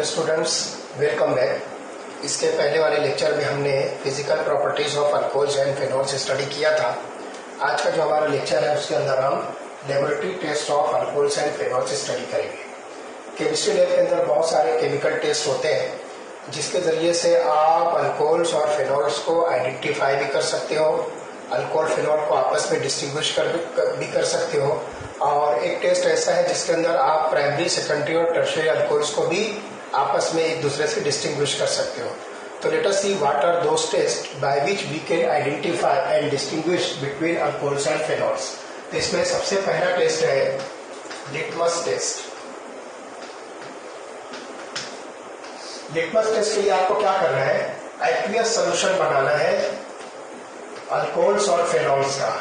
Students, welcome back. इसके पहले वाले लेक्चर में हमने physical properties of alcohols and phenols study किया था। आज का जो हमारा लेक्चर है उसके अंदर हम laboratory test of alcohols and phenols study करेंगे। केमिस्ट्री लैब के अंदर बहुत सारे केमिकल टेस्ट होते हैं जिसके जरिए से आप अल्कोहल्स और फिनोल्स को आइडेंटिफाई भी कर सकते हो, अल्कोहल फिनोल को आपस में डिस्टिंग्विश भी कर सकते हो। और एक टेस्ट ऐसा है जिसके अंदर आप प्राइमरी, सेकेंडरी और टर्शियरी अल्कोहल्स को भी आपस में एक दूसरे से डिस्टिंग्विश कर सकते हो। तो let us see what are those test by which we can identify and distinguish between alcohols and phenols. तो इसमें सबसे पहला टेस्ट है लिटमस टेस्ट। लिटमस टेस्ट के लिए आपको क्या करना है, एक्वियस सॉल्यूशन बनाना है अल्कोहल्स और फिनोल्स का।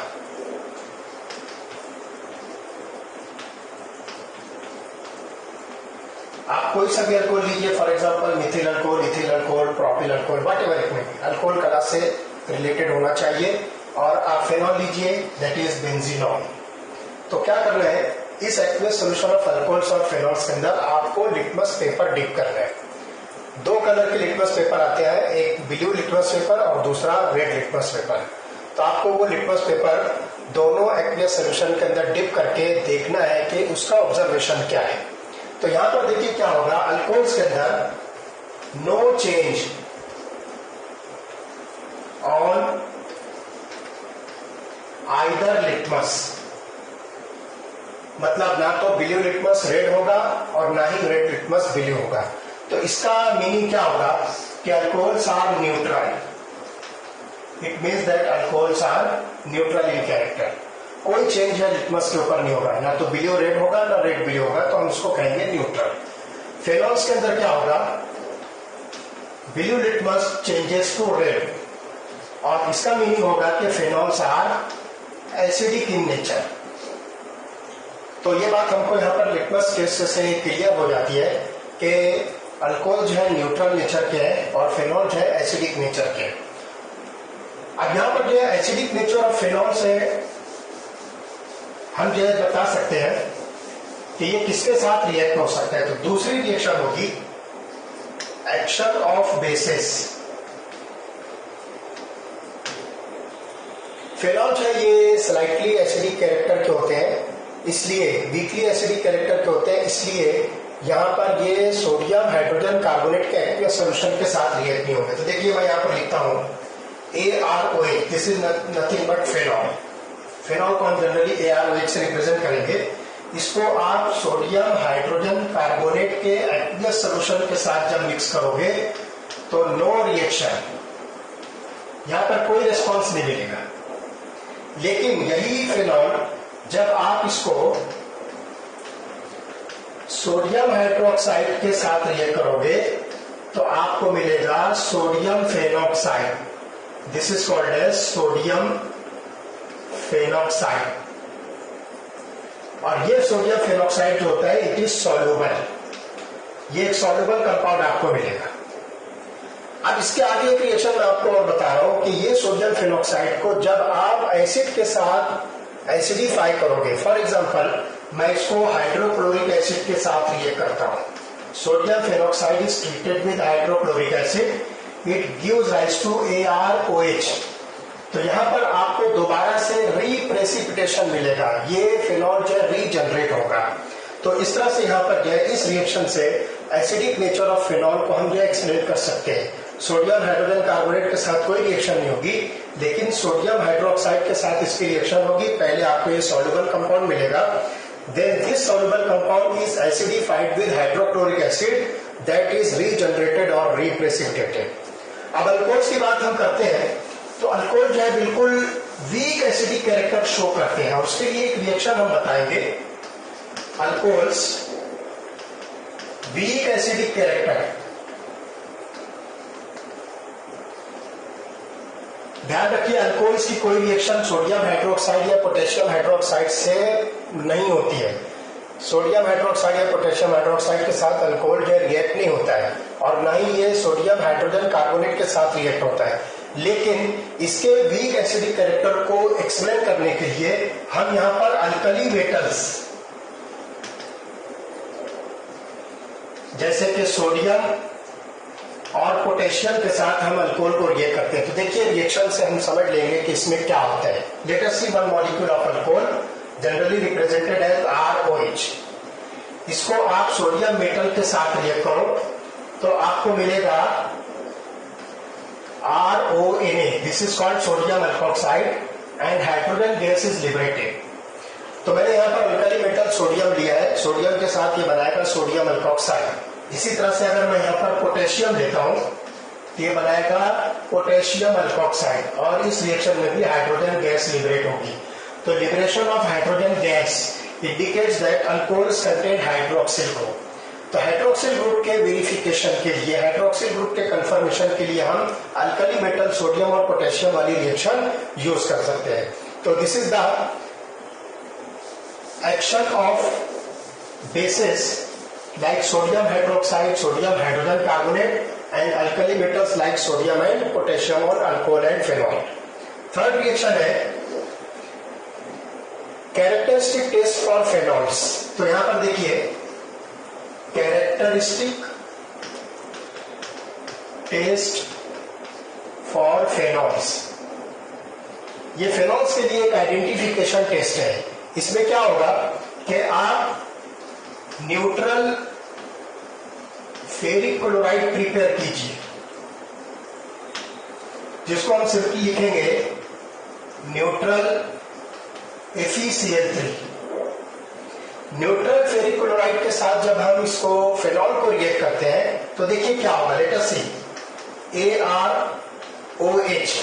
आप कोई सा भी अल्कोहल लीजिए, for example Mithil alcohol, ethyl alcohol, propyl alcohol, what ever it may be, alcohol class से रिलेटेड होना चाहिए। और आप फिनोल लीजिए, दैट इज बेंजीनॉल। तो क्या करना है, इस एक्वियस सॉल्यूशन ऑफ अल्कोहल्स और फिनोल्स के अंदर आपको लिटमस पेपर डिप करना है। दो कलर के लिटमस पेपर आते हैं, एक ब्लू लिटमस पेपर और दूसरा रेड लिटमस पेपर। तो आपको वो लिटमस पेपर दोनों एक्वियस सॉल्यूशन के अंदर डिप करके देखना है कि उसका ऑब्जर्वेशन क्या है। तो यहां पर देखिए क्या होगा, अल्कोहल्स के अंदर no change on either litmus, मतलब ना तो ब्लू लिटमस रेड होगा और ना ही रेड लिटमस ब्लू होगा। तो इसका मीनिंग क्या होगा कि alcohols are neutral. It means that alcohols are neutral in character. कोई चेंज है लिटमस के ऊपर नहीं होगा, ना तो ब्लू रेड होगा ना रेड ब्लू होगा, तो हम उसको कहेंगे न्यूट्रल। फिनोल्स के अंदर क्या होगा, blue litmus changes to red, और इसका मीनिंग होगा कि phenols are acidic in nature. तो ये बात हमको यहाँ पर लिटमस टेस्ट से क्लियर हो जाती है कि अल्कोहल जो है न्यूट्रल नेचर के हैं और फिनोल जो है एसिडिक नेचर के। अब यहाँ पर जो है एसिडिक नेचर ऑफ फिनोल से हम जो है बता सकते हैं कि ये किसके साथ रिएक्ट हो सकता है। तो दूसरी रिएक्शन होगी एक्शन ऑफ बेसिस। फिनोल जो है ये स्लाइटली एसिडिक कैरेक्टर के होते हैं, इसलिए वीकली एसिडिक कैरेक्टर के होते हैं, इसलिए यहां पर ये सोडियम हाइड्रोजन कार्बोनेट के एक्वियस सॉल्यूशन के साथ रिएक्ट नहीं होंगे। तो देखिए मैं यहां पर लिखता हूं AROH, this is nothing but phenol. Phenol को हम जनरली AROH से रिप्रेजेंट करेंगे। इसको आप सोडियम हाइड्रोजन कार्बोनेट के एक्वियस सॉल्यूशन के साथ जब मिक्स करोगे तो नो रिएक्शन, यहां पर कोई रिस्पॉन्स नहीं मिलेगा। लेकिन यही फिनोल जब आप इसको सोडियम हाइड्रोक्साइड के साथ रिएक्ट करोगे तो आपको मिलेगा sodium phenoxide. This is called as sodium phenoxide. और ये सोडियम फेनॉक्साइड जो होता है इट इज सॉल्युबल, ये एक सॉल्युबल कंपाउंड आपको मिलेगा। अब इसके आगे एक रिएक्शन मैं आपको और बता रहा हूं कि ये सोडियम फेनॉक्साइड को जब आप एसिड के साथ एसिडिफाई करोगे, फॉर एग्जांपल मैं इसको हाइड्रोक्लोरिक एसिड के साथ रिएक्ट करता हूं, sodium phenoxide is treated with hydrochloric acid, it gives rise to AROH। तो यहां पर आपको दोबारा से रीप्रेसिपिटेशन मिलेगा, ये फिनोल जो है रीजनरेट होगा। तो इस तरह से यहां पर जो है इस रिएक्शन से एसिडिक नेचर ऑफ फिनोल को हम जो एक्सप्लेन कर सकते हैं। सोडियम हाइड्रोजन कार्बोनेट के साथ कोई रिएक्शन नहीं होगी, लेकिन सोडियम हाइड्रोक्साइड के साथ इसकी रिएक्शन होगी। पहले आपको ये सॉल्युबल कंपाउंड मिलेगा, then this soluble compound is acidified with hydrochloric acid, that is regenerated और रीप्रेसिपिटेटेड। अब अल्कोहल्स की बात हम करते हैं तो अल्कोहल जो है बिल्कुल वीक एसिडिक कैरेक्टर शो करते हैं, और उसके लिए एक रिएक्शन हम बताएंगे, अल्कोहल्स वीक एसिडिक कैरेक्टर। ध्यान रखिए अल्कोहल्स की कोई रिएक्शन सोडियम हाइड्रोक्साइड या पोटेशियम हाइड्रोक्साइड से नहीं होती है। सोडियम हाइड्रोक्साइड या पोटेशियम हाइड्रोक्साइड के साथ अल्कोहल जो रिएक्ट नहीं होता है, और ना ही ये सोडियम हाइड्रोजन कार्बोनेट के साथ रिएक्ट होता है। लेकिन इसके वीक एसिडिक कैरेक्टर को एक्सप्लेन करने के लिए हम यहां पर अल्कली मेटल्स जैसे कि सोडियम और पोटेशियम के साथ हम अल्कोहल को रिएक्ट करते हैं। तो देखिए रिएक्शन से हम समझ लेंगे कि इसमें क्या होता है। Let us C one molecule of alcohol generally represented as ROH। इसको आप सोडियम मेटल के साथ रिएक्ट करो तो आपको मिलेगा RONA। This is called sodium alkoxide and hydrogen gas is liberated. तो मैंने यहाँ पर अल्कली मेटल सोडियम लिया है, सोडियम के साथ ये बनाएगा सोडियम अल्कोक्साइड। इसी तरह से अगर मैं यहाँ पर पोटेशियम लेता हूँ तो ये बनाएगा पोटेशियम अल्कोक्साइड और इस रिएक्शन में भी हाइड्रोजन गैस लिबरेट होगी। तो liberation of hydrogen gas indicates that alcohols contain hydroxyl group. तो हाइड्रोक्सिल ग्रुप के वेरिफिकेशन के लिए, हाइड्रोक्सिल ग्रुप के कंफर्मेशन के लिए हम अल्कली मेटल सोडियम और पोटेशियम वाली रिएक्शन यूज कर सकते हैं। तो this is the action of basis like sodium hydroxide, sodium hydrogen carbonate and alkali metals like sodium and potassium or alcohol and phenol. Third reaction है characteristic taste for phenols। तो यहां पर देखिए characteristic taste for phenols। ये phenols के लिए एक identification test है। इसमें क्या होगा कि आप न्यूट्रल फेरिक क्लोराइड प्रिपेयर कीजिए, जिसको हम सिंपली लिखेंगे neutral FeCl3। Neutral ferric chloride के साथ जब हम इसको फेनॉल को रिएक्ट करते हैं तो देखिए क्या होगा। लेट अस सी ArOH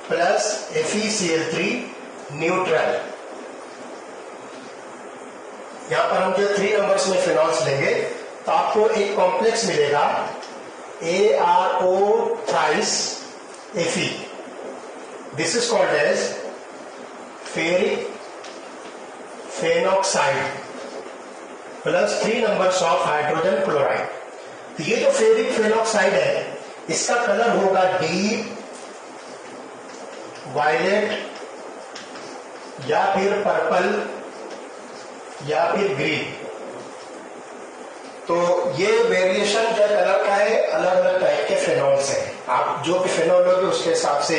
प्लस FeCl3 न्यूट्रल। यहां पर हम जो 3 नंबर्स में फिनॉल्स लेंगे तो आपको एक कॉम्प्लेक्स मिलेगा ArO thrice Fe। This is called as ferric phenoxide plus 3 numbers of hydrogen chloride. तो ये जो फेरिक फेनॉक्साइड है इसका कलर होगा डीप वायलेट या फिर पर्पल या फिर ग्रीन। तो ये वेरिएशन जो कलर का है अलग अलग टाइप के फेनॉल्स हैं। आप जो भी फेनॉल लोगे उसके हिसाब से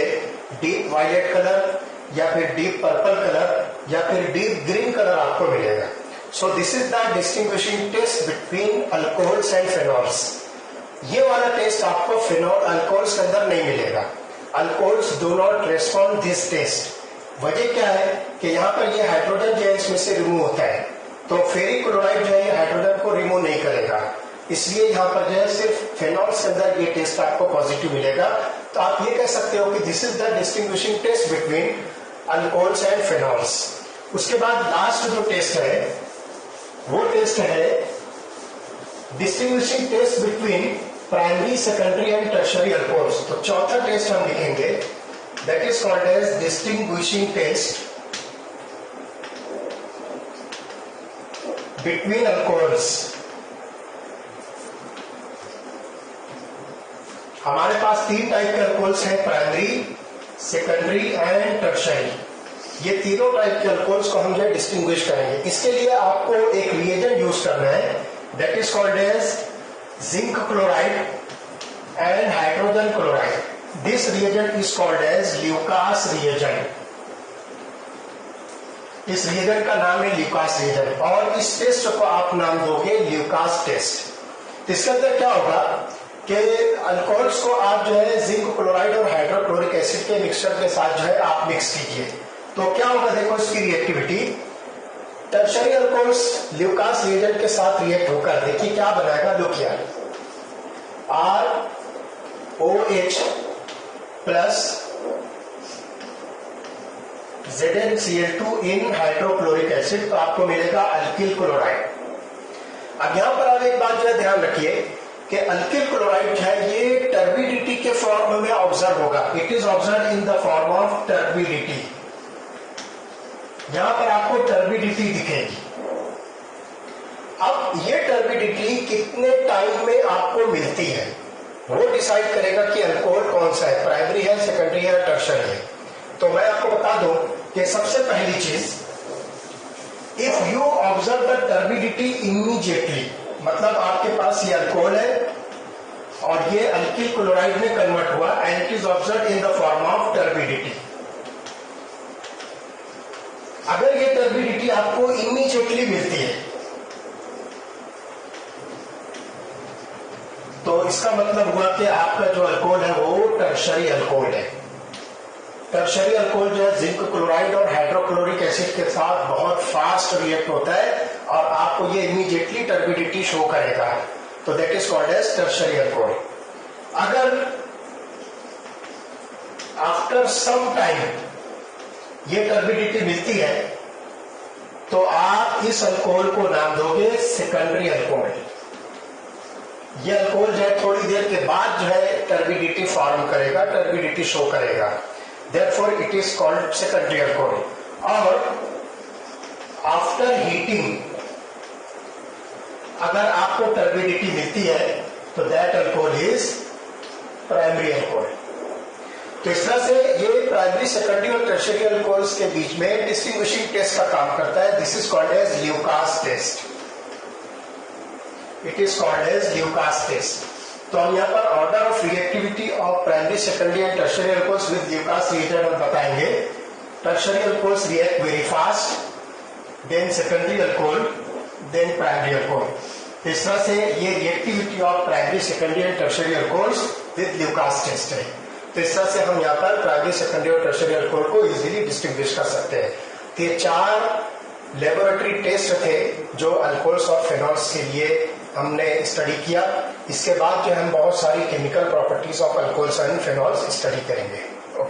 डीप वायलेट कलर या फिर डीप पर्पल कलर या फिर डीप ग्रीन कलर आपको मिलेगा। So this is the distinguishing test between alcohols and phenols. ये वाला टेस्ट आपको फेनॉल अल्कोहल्स के अंदर नहीं मिलेगा। Alcohols do not respond this test. वजह क्या है कि यहाँ पर ये हाइड्रोजन जो है इसमें से रिमूव होता है, तो फेरिक क्लोराइड जो है हाइड्रोजन को रिमूव नहीं करेगा, इसलिए यहाँ पर जो है सिर्फ फेनॉल्स के अंदर ये टेस्ट आपको पॉजिटिव मिलेगा। तो आप ये कह सकते हो कि this is the distinguishing test between alcohols and phenols. उसके बाद लास्ट जो टेस्ट है वो टेस्ट है distinguishing test between primary, secondary and tertiary alcohols. तो चौथा टेस्ट हम लिखेंगे that is called as distinguishing test between alcohols। हमारे पास 3 टाइप के अल्कोहल्स हैं, प्राइमरी, सेकेंडरी एंड टर्शरी। ये तीनों टाइप के अल्कोहल्स को हम जो डिस्टिंग्विश करेंगे। इसके लिए आपको एक रिएजेंट यूज करना है that is called as zinc chloride and hydrogen chloride. This reagent is called as Lucas reagent। इस रिएजेंट का नाम है ल्यूकास रिएजेंट और इस टेस्ट को आप नाम दोगे ल्यूकास टेस्ट। इसके अंदर क्या होगा कि अल्कोहल्स को आप जो है जिंक क्लोराइड और हाइड्रोक्लोरिक एसिड के मिक्सचर के साथ जो है आप मिक्स कीजिए। तो क्या होगा देखो इसकी reactivity. Tertiary alcohols Lucas reagent के साथ रिएक्ट होकर देखिए क्या बनाएगा। Look here, ROH plus ZnCl2 in hydrochloric acid, तो आपको मिलेगा अल्किल क्लोराइड। अब यहां पर आप एक बात जो है ध्यान रखिए कि अल्किल क्लोराइड जो है ये टर्बिडिटी के फॉर्म में ऑब्जर्व होगा। It is observe in the form of turbidity. यहां पर आपको टर्बिडिटी दिखेगी। अब ये टर्बिडिटी कितने टाइम में आपको मिलती है वो डिसाइड करेगा कि अल्कोहल कौन सा है, प्राइमरी है, सेकेंडरी है, टर्शरी है। तो मैं आपको बता दूं कि सबसे पहली चीज, if you observe the turbidity immediately, मतलब आपके पास ये अल्कोहल है और ये अल्किल क्लोराइड में कन्वर्ट हुआ and it is observe in the form of turbidity. अगर ये टर्बिडिटी आपको इमीडिएटली मिलती है तो इसका मतलब हुआ कि आपका जो अल्कोहल है वो टर्शरी अल्कोहल है। टर्शरी अल्कोहल जो है जिंक क्लोराइड और हाइड्रोक्लोरिक एसिड के साथ बहुत फास्ट रिएक्ट होता है और आपको ये इमीडिएटली टर्बिडिटी शो करेगा, तो that is called as tertiary alcohol. अगर आफ्टर सम टाइम ये टर्बिडिटी मिलती है तो आप इस अल्कोहल को नाम दोगे सेकेंडरी अल्कोहल। ये अल्कोहल जो है थोड़ी देर के बाद जो है टर्बिडिटी फॉर्म करेगा, टर्बिडिटी शो करेगा, therefore it is called secondary alcohol. और आफ्टर हीटिंग अगर आपको टर्बिडिटी मिलती है तो that alcohol is primary alcohol. तो इस तरह से ये प्राइमरी, सेकेंडरी और टर्शियरी अल्कोहल्स के बीच में डिस्टिंग्विशिंग टेस्ट का काम करता है। This is called as Lucas test. It is called as Lucas test. तो हम यहाँ पर order of reactivity of primary, secondary and tertiary alcohols with Lucas reagent हम बताएंगे। Tertiary alcohols react very fast, then secondary alcohol, then primary alcohol. इस तरह से ये reactivity of primary, secondary and tertiary alcohols with Lucas test है। तो इस तरह से हम यहाँ पर प्राइमरी, सेकेंडरी और टर्शियरी अल्कोहल को इजीली डिस्टिंग्विश कर सकते हैं। तो ये 4 लेबोरेटरी टेस्ट थे जो अल्कोहल्स और फेनॉल्स के लिए हमने स्टडी किया। इसके बाद जो हम बहुत सारी chemical properties of alcohols and phenols study करेंगे।